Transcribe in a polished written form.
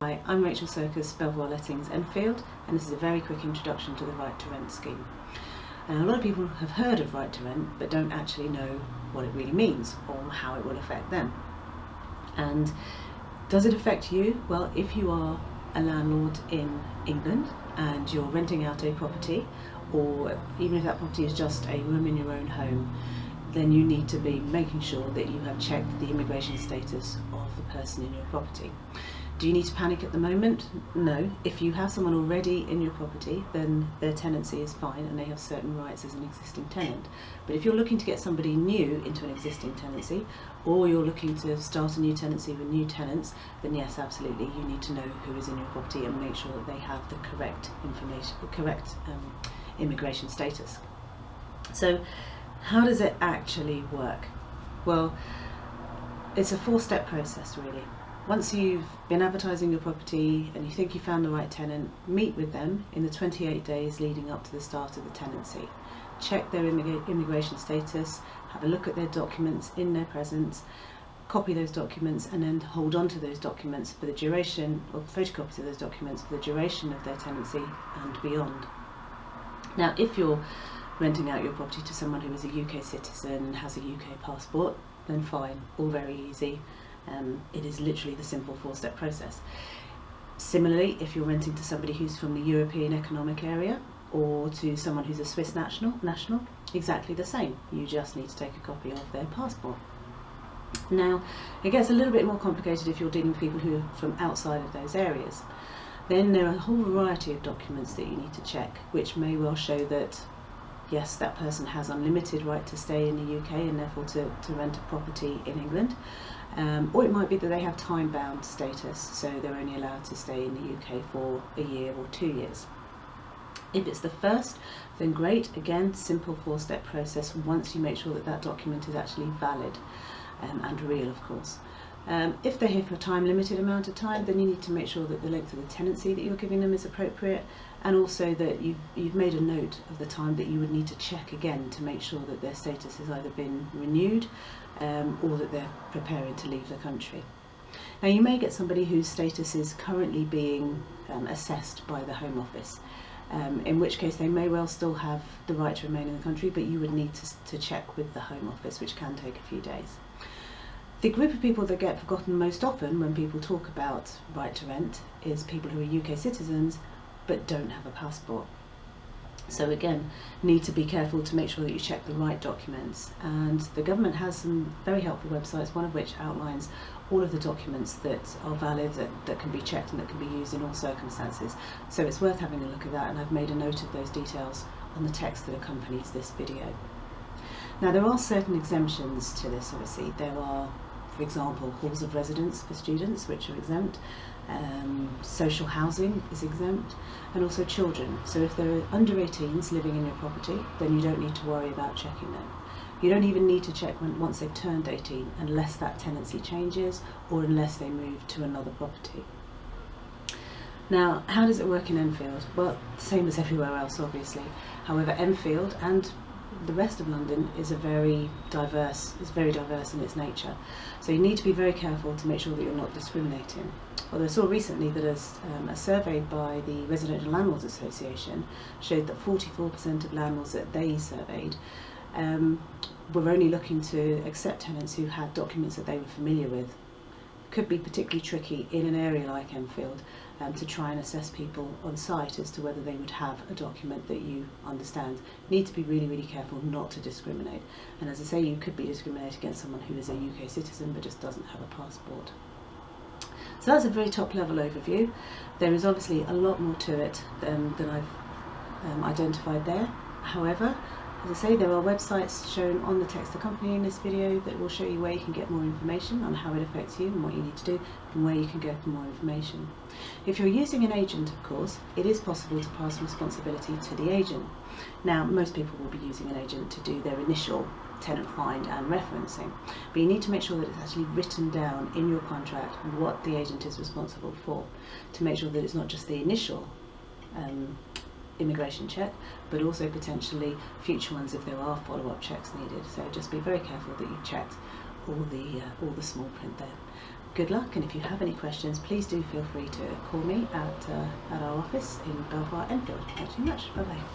Hi, I'm Rachel Circus, Belvoir Lettings, Enfield, and this is a very quick introduction to the Right to Rent scheme. Now, a lot of people have heard of Right to Rent but don't actually know what it really means or how it will affect them. And does it affect you? Well, if you are a landlord in England and you're renting out a property, or even if that property is just a room in your own home, then you need to be making sure that you have checked the immigration status of the person in your property. Do you need to panic at the moment? No. If you have someone already in your property, then their tenancy is fine and they have certain rights as an existing tenant. But if you're looking to get somebody new into an existing tenancy, or you're looking to start a new tenancy with new tenants, then yes, absolutely, you need to know who is in your property and make sure that they have the correct information, the correct immigration status. So, how does it actually work? Well, it's a four-step process really. Once you've been advertising your property and you think you found the right tenant, meet with them in the 28 days leading up to the start of the tenancy. Check their immigration status, have a look at their documents in their presence, copy those documents, and then hold on to those documents for the duration, or photocopies of those documents for the duration of their tenancy and beyond. Now, if you're renting out your property to someone who is a UK citizen and has a UK passport, then fine, all very easy. It is literally the simple four-step process. Similarly, if you're renting to somebody who's from the European Economic Area or to someone who's a Swiss national, exactly the same. You just need to take a copy of their passport. Now, it gets a little bit more complicated if you're dealing with people who are from outside of those areas. Then there are a whole variety of documents that you need to check, which may well show that yes, that person has unlimited right to stay in the UK and therefore to rent a property in England. Or it might be that they have time-bound status, so they're only allowed to stay in the UK for a year or 2 years. If it's the first, then great, again, simple four-step process once you make sure that that document is actually valid and real, of course. If they're here for a time-limited amount of time, then you need to make sure that the length of the tenancy that you're giving them is appropriate, and also that you've made a note of the time that you would need to check again to make sure that their status has either been renewed or that they're preparing to leave the country. Now, you may get somebody whose status is currently being assessed by the Home Office, in which case they may well still have the right to remain in the country, but you would need to check with the Home Office, which can take a few days. The group of people that get forgotten most often when people talk about right to rent is people who are UK citizens but don't have a passport. So again, need to be careful to make sure that you check the right documents, and the government has some very helpful websites, one of which outlines all of the documents that are valid, that can be checked and that can be used in all circumstances. So it's worth having a look at that, and I've made a note of those details on the text that accompanies this video. Now, there are certain exemptions to this, obviously. There are, for example, halls of residence for students, which are exempt. Social housing is exempt, and also children. So if there are under 18s living in your property, then you don't need to worry about checking them. You don't even need to check once they've turned 18 unless that tenancy changes or unless they move to another property. Now, how does it work in Enfield? Well, same as everywhere else, obviously. However, Enfield and the rest of London is very diverse in its nature. So you need to be very careful to make sure that you're not discriminating. Although I saw recently that a survey by the Residential Landlords Association showed that 44% of landlords that they surveyed were only looking to accept tenants who had documents that they were familiar with. Could be particularly tricky in an area like Enfield to try and assess people on site as to whether they would have a document that you understand. You need to be really, really careful not to discriminate. And as I say, you could be discriminated against someone who is a UK citizen but just doesn't have a passport. So that's a very top level overview. There is obviously a lot more to it than I've identified there. However, as I say, there are websites shown on the text accompanying this video that will show you where you can get more information on how it affects you and what you need to do and where you can go for more information. If you're using an agent, of course, it is possible to pass responsibility to the agent. Now, most people will be using an agent to do their initial tenant find and referencing, but you need to make sure that it's actually written down in your contract what the agent is responsible for, to make sure that it's not just the initial immigration check, but also potentially future ones if there are follow-up checks needed. So just be very careful that you've checked all the small print there. good luck, and if you have any questions, please do feel free to call me at our office in Belvoir, Enfield. Thanks very much. Bye bye.